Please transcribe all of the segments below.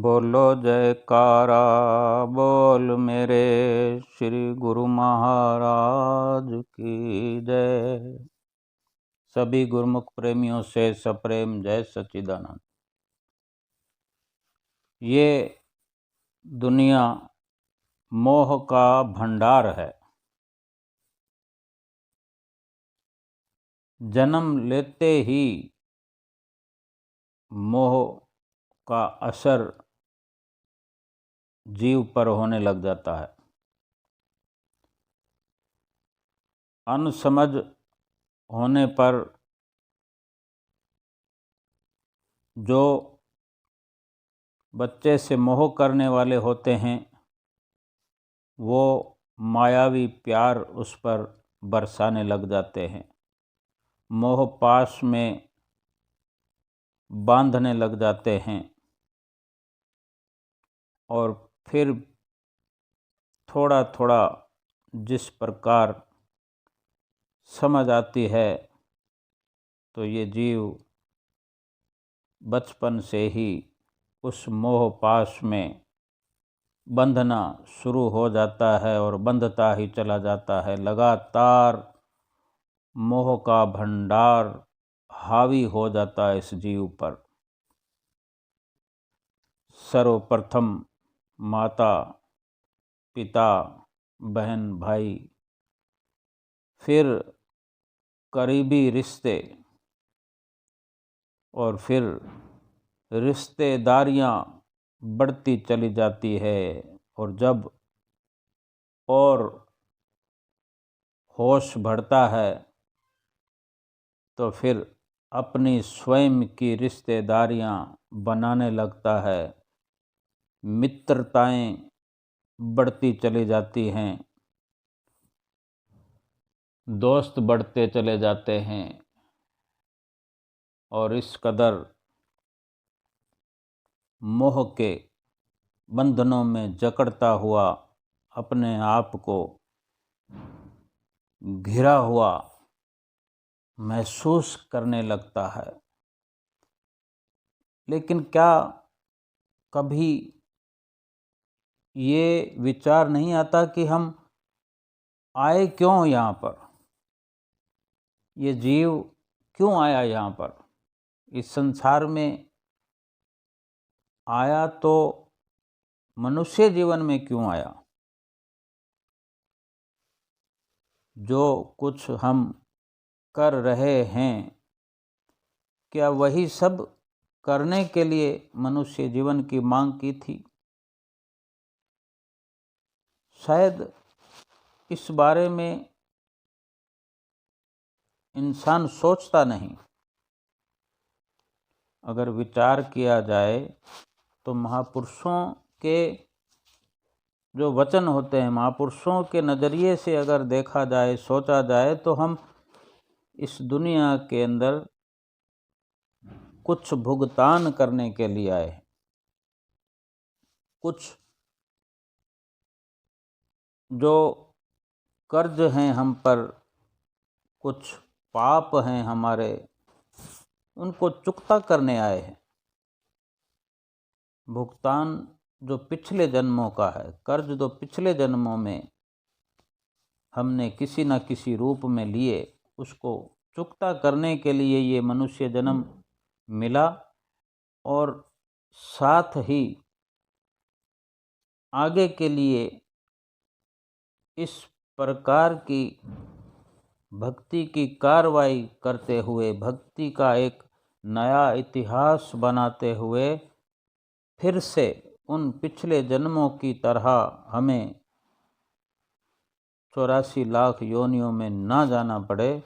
बोलो जयकारा बोल मेरे श्री गुरु महाराज की जय। सभी गुरुमुख प्रेमियों से सप्रेम जय सच्चिदानंद। ये दुनिया मोह का भंडार है। जन्म लेते ही मोह का असर जीव पर होने लग जाता है। अनसमझ होने पर जो बच्चे से मोह करने वाले होते हैं वो मायावी प्यार उस पर बरसाने लग जाते हैं, मोह पाश में बांधने लग जाते हैं और फिर थोड़ा थोड़ा जिस प्रकार समझ आती है तो ये जीव बचपन से ही उस मोह पाश में बंधना शुरू हो जाता है और बंधता ही चला जाता है। लगातार मोह का भंडार हावी हो जाता है इस जीव पर। सर्वप्रथम माता पिता बहन भाई, फिर करीबी रिश्ते और फिर रिश्तेदारियां बढ़ती चली जाती है और जब और होश बढ़ता है तो फिर अपनी स्वयं की रिश्तेदारियां बनाने लगता है। मित्रताएं बढ़ती चली जाती हैं, दोस्त बढ़ते चले जाते हैं और इस कदर मोह के बंधनों में जकड़ता हुआ अपने आप को घिरा हुआ महसूस करने लगता है। लेकिन क्या कभी ये विचार नहीं आता कि हम आए क्यों यहाँ पर, ये जीव क्यों आया यहाँ पर, इस संसार में आया तो मनुष्य जीवन में क्यों आया। जो कुछ हम कर रहे हैं क्या वही सब करने के लिए मनुष्य जीवन की मांग की थी। शायद इस बारे में इंसान सोचता नहीं। अगर विचार किया जाए तो महापुरुषों के जो वचन होते हैं, महापुरुषों के नज़रिए से अगर देखा जाए सोचा जाए तो हम इस दुनिया के अंदर कुछ भुगतान करने के लिए आए हैं। कुछ जो कर्ज हैं हम पर, कुछ पाप हैं हमारे, उनको चुकता करने आए हैं। भुगतान जो पिछले जन्मों का है, कर्ज जो पिछले जन्मों में हमने किसी न किसी रूप में लिए, उसको चुकता करने के लिए ये मनुष्य जन्म मिला और साथ ही आगे के लिए इस प्रकार की भक्ति की कार्रवाई करते हुए, भक्ति का एक नया इतिहास बनाते हुए फिर से उन पिछले जन्मों की तरह हमें 84 लाख योनियों में ना जाना पड़े,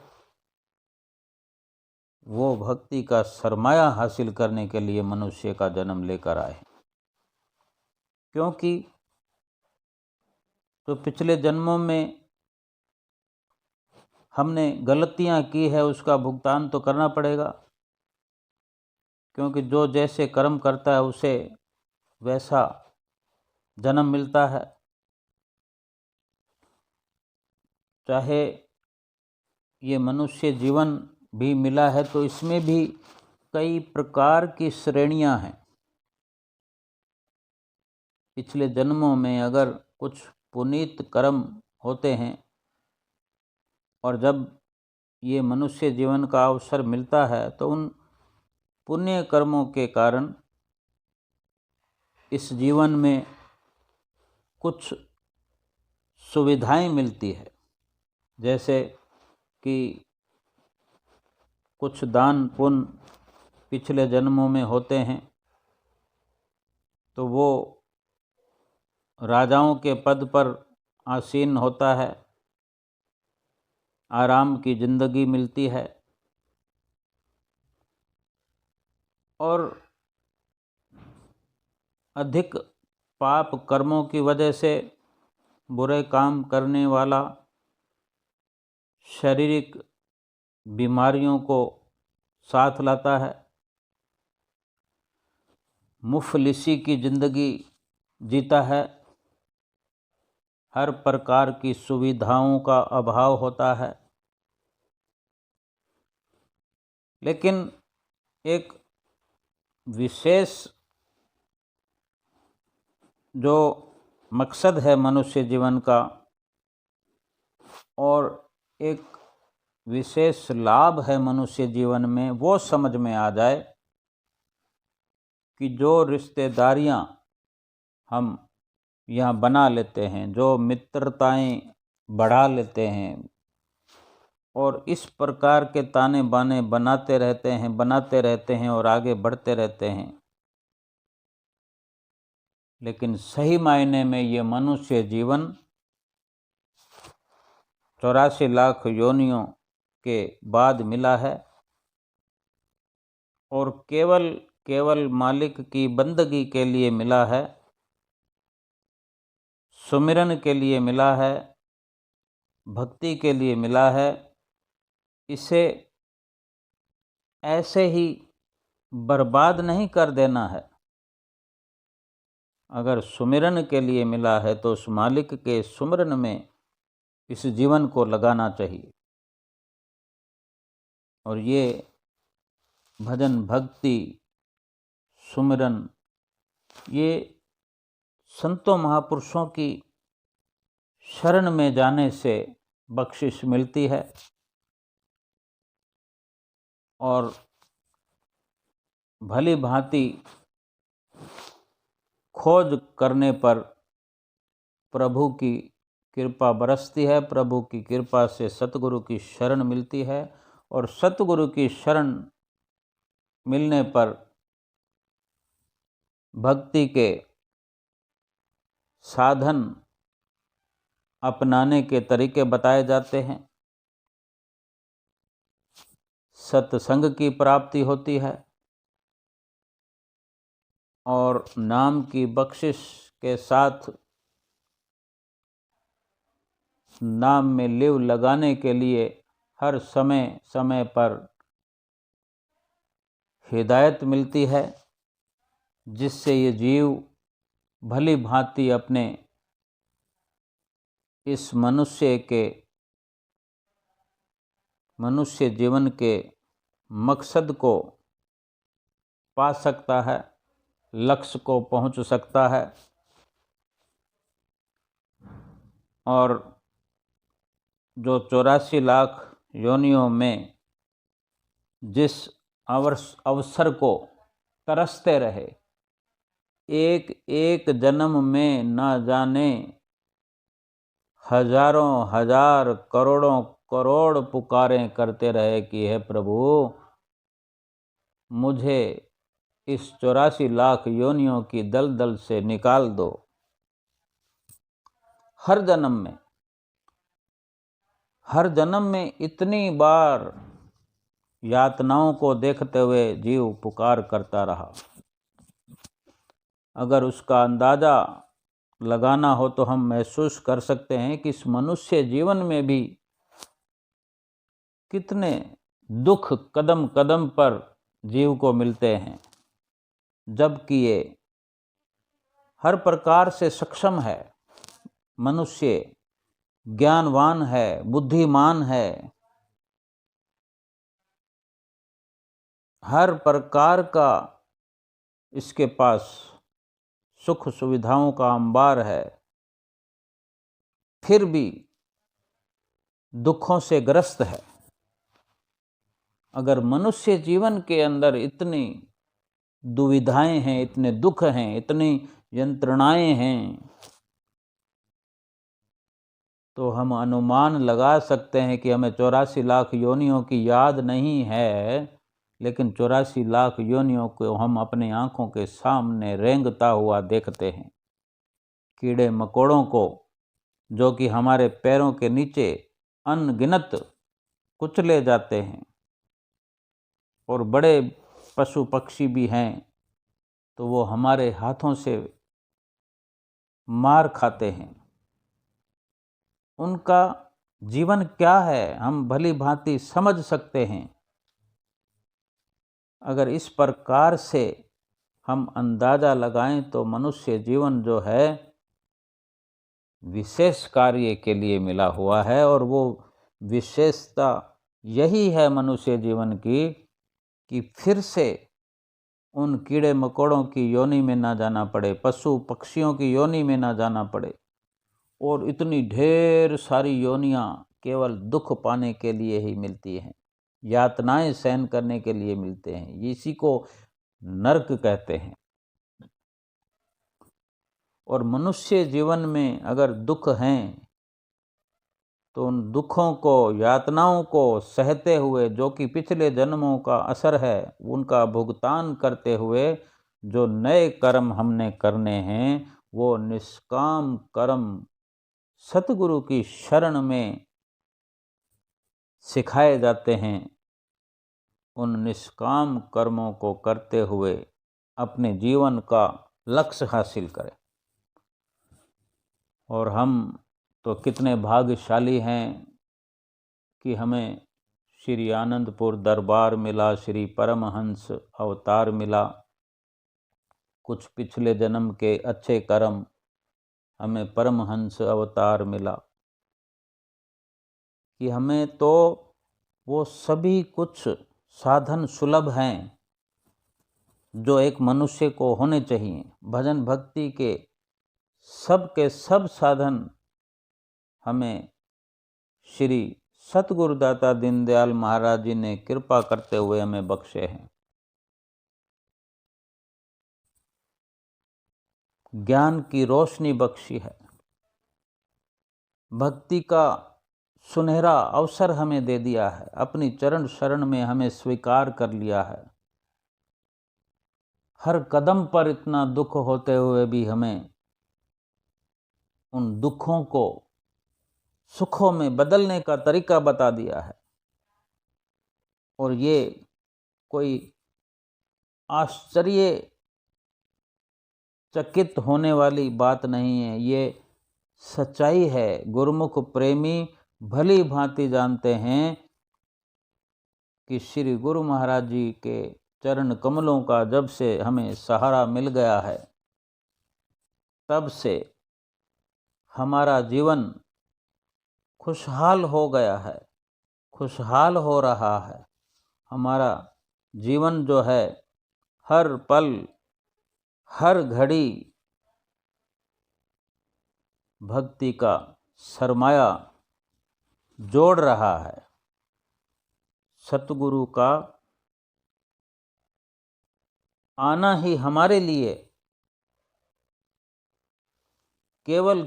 वो भक्ति का सरमाया हासिल करने के लिए मनुष्य का जन्म लेकर आए। क्योंकि तो पिछले जन्मों में हमने गलतियां की है उसका भुगतान तो करना पड़ेगा, क्योंकि जो जैसे कर्म करता है उसे वैसा जन्म मिलता है। चाहे ये मनुष्य जीवन भी मिला है तो इसमें भी कई प्रकार की श्रेणियां हैं। पिछले जन्मों में अगर कुछ पुनीत कर्म होते हैं और जब ये मनुष्य जीवन का अवसर मिलता है तो उन पुण्य कर्मों के कारण इस जीवन में कुछ सुविधाएं मिलती है। जैसे कि कुछ दान पुण्य पिछले जन्मों में होते हैं तो वो राजाओं के पद पर आसीन होता है, आराम की जिंदगी मिलती है। और अधिक पाप कर्मों की वजह से बुरे काम करने वाला शारीरिक बीमारियों को साथ लाता है, मुफलिसी की जिंदगी जीता है, हर प्रकार की सुविधाओं का अभाव होता है। लेकिन एक विशेष जो मकसद है मनुष्य जीवन का और एक विशेष लाभ है मनुष्य जीवन में, वो समझ में आ जाए कि जो रिश्तेदारियां हम यहाँ बना लेते हैं, जो मित्रताएं बढ़ा लेते हैं और इस प्रकार के ताने बाने बनाते रहते हैं और आगे बढ़ते रहते हैं, लेकिन सही मायने में ये मनुष्य जीवन 84 लाख योनियों के बाद मिला है और केवल मालिक की बंदगी के लिए मिला है, सुमिरन के लिए मिला है, भक्ति के लिए मिला है। इसे ऐसे ही बर्बाद नहीं कर देना है। अगर सुमिरन के लिए मिला है तो उस मालिक के सुमिरन में इस जीवन को लगाना चाहिए। और ये भजन भक्ति सुमिरन ये संतों महापुरुषों की शरण में जाने से बख्शिश मिलती है और भली भांति खोज करने पर प्रभु की कृपा बरसती है, प्रभु की कृपा से सतगुरु की शरण मिलती है और सतगुरु की शरण मिलने पर भक्ति के साधन अपनाने के तरीके बताए जाते हैं। सत्संग की प्राप्ति होती है और नाम की बख्शिश के साथ नाम में लिव लगाने के लिए हर समय समय पर हिदायत मिलती है, जिससे ये जीव भली भांति अपने इस मनुष्य जीवन के मकसद को पा सकता है, लक्ष्य को पहुंच सकता है। और जो 84 लाख योनियों में जिस अवसर को तरसते रहे, एक एक जन्म में न जाने हजारों हजार करोड़ों करोड़ पुकारें करते रहे कि हे प्रभु मुझे इस 84 लाख योनियों की दलदल से निकाल दो। हर जन्म में इतनी बार यातनाओं को देखते हुए जीव पुकार करता रहा। अगर उसका अंदाजा लगाना हो तो हम महसूस कर सकते हैं कि इस मनुष्य जीवन में भी कितने दुख कदम कदम पर जीव को मिलते हैं, जबकि ये हर प्रकार से सक्षम है, मनुष्य ज्ञानवान है, बुद्धिमान है, हर प्रकार का इसके पास सुख सुविधाओं का अंबार है, फिर भी दुखों से ग्रस्त है। अगर मनुष्य जीवन के अंदर इतनी दुविधाएं हैं, इतने दुख हैं, इतनी यंत्रणाएं हैं, तो हम अनुमान लगा सकते हैं कि हमें 84 लाख योनियों की याद नहीं है, लेकिन 84 लाख योनियों को हम अपनी आंखों के सामने रेंगता हुआ देखते हैं। कीड़े मकोड़ों को जो कि हमारे पैरों के नीचे अनगिनत कुचले जाते हैं, और बड़े पशु पक्षी भी हैं तो वो हमारे हाथों से मार खाते हैं। उनका जीवन क्या है हम भली भांति समझ सकते हैं। अगर इस प्रकार से हम अंदाजा लगाएं तो मनुष्य जीवन जो है विशेष कार्य के लिए मिला हुआ है, और वो विशेषता यही है मनुष्य जीवन की कि फिर से उन कीड़े मकोड़ों की योनि में ना जाना पड़े, पशु पक्षियों की योनि में ना जाना पड़े, और इतनी ढेर सारी योनियां केवल दुख पाने के लिए ही मिलती हैं, यातनाएं सहन करने के लिए मिलते हैं। इसी को नरक कहते हैं। और मनुष्य जीवन में अगर दुख हैं तो उन दुखों को, यातनाओं को सहते हुए, जो कि पिछले जन्मों का असर है, उनका भुगतान करते हुए जो नए कर्म हमने करने हैं, वो निष्काम कर्म सतगुरु की शरण में सिखाए जाते हैं। उन निष्काम कर्मों को करते हुए अपने जीवन का लक्ष्य हासिल करें। और हम तो कितने भाग्यशाली हैं कि हमें श्री आनंदपुर दरबार मिला, श्री परमहंस अवतार मिला, कुछ पिछले जन्म के अच्छे कर्म, हमें परमहंस अवतार मिला, कि हमें तो वो सभी कुछ साधन सुलभ हैं जो एक मनुष्य को होने चाहिए। भजन भक्ति के सब साधन हमें श्री सतगुरुदाता दीनदयाल महाराज जी ने कृपा करते हुए हमें बख्शे हैं। ज्ञान की रोशनी बख्शी है, भक्ति का सुनहरा अवसर हमें दे दिया है, अपनी चरण शरण में हमें स्वीकार कर लिया है। हर कदम पर इतना दुख होते हुए भी हमें उन दुखों को सुखों में बदलने का तरीका बता दिया है। और ये कोई आश्चर्यचकित होने वाली बात नहीं है, ये सच्चाई है। गुरुमुख प्रेमी भली भांति जानते हैं कि श्री गुरु महाराज जी के चरण कमलों का जब से हमें सहारा मिल गया है, तब से हमारा जीवन खुशहाल हो गया है, खुशहाल हो रहा है। हमारा जीवन जो है हर पल हर घड़ी भक्ति का सरमाया जोड़ रहा है। सतगुरु का आना ही हमारे लिए केवल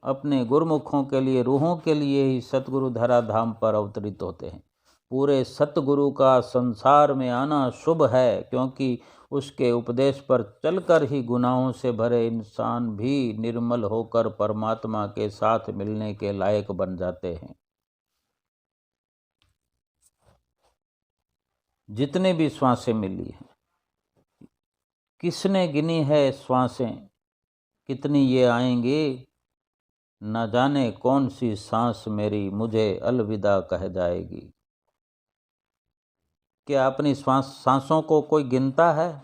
अपने गुरुमुखों के लिए, रूहों के लिए ही सतगुरु धराधाम पर अवतरित होते हैं। पूरे सतगुरु का संसार में आना शुभ है, क्योंकि उसके उपदेश पर चलकर ही गुनाहों से भरे इंसान भी निर्मल होकर परमात्मा के साथ मिलने के लायक बन जाते हैं। जितने भी श्वासें मिली हैं, किसने गिनी है श्वासें, कितनी ये आएंगी, न जाने कौन सी सांस मेरी मुझे अलविदा कह जाएगी। क्या अपनी सांसों को कोई गिनता है?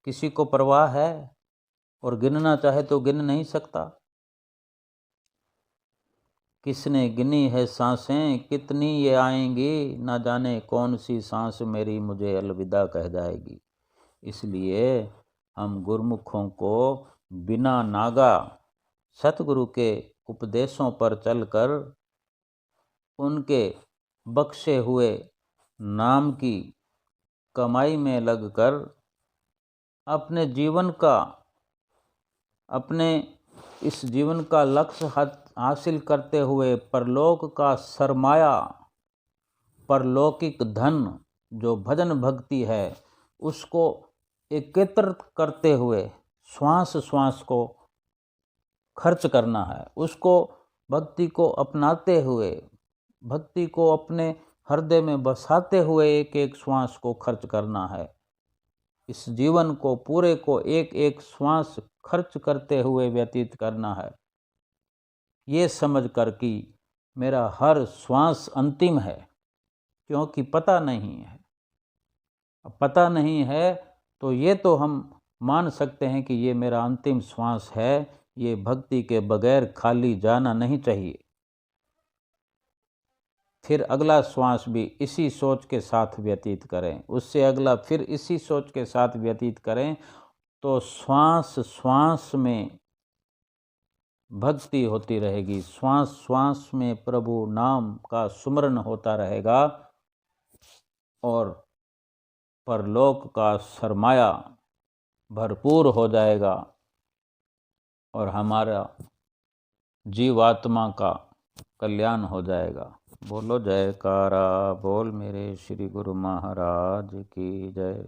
किसी को परवाह है? और गिनना चाहे तो गिन नहीं सकता। किसने गिनी है सांसें, कितनी ये आएंगी, न जाने कौन सी सांस मेरी मुझे अलविदा कह जाएगी। इसलिए हम गुरुमुखों को बिना नागा सतगुरु के उपदेशों पर चलकर उनके बख्शे हुए नाम की कमाई में लगकर अपने इस जीवन का लक्ष्य हासिल करते हुए परलोक का सरमाया, परलौकिक धन जो भजन भक्ति है, उसको एकत्रित करते हुए श्वास श्वास को खर्च करना है। उसको भक्ति को अपनाते हुए, भक्ति को अपने हृदय में बसाते हुए एक एक श्वास को खर्च करना है। इस जीवन को पूरे को एक एक श्वास खर्च करते हुए व्यतीत करना है, ये समझ कर कि मेरा हर श्वास अंतिम है, क्योंकि पता नहीं है। पता नहीं है तो ये तो हम मान सकते हैं कि ये मेरा अंतिम श्वास है, ये भक्ति के बगैर खाली जाना नहीं चाहिए। फिर अगला श्वास भी इसी सोच के साथ व्यतीत करें, उससे अगला फिर इसी सोच के साथ व्यतीत करें, तो श्वास श्वास में भक्ति होती रहेगी, श्वास श्वास में प्रभु नाम का सुमरन होता रहेगा और परलोक का सरमाया भरपूर हो जाएगा और हमारा जीवात्मा का कल्याण हो जाएगा। बोलो जयकारा बोल मेरे श्री गुरु महाराज की जय।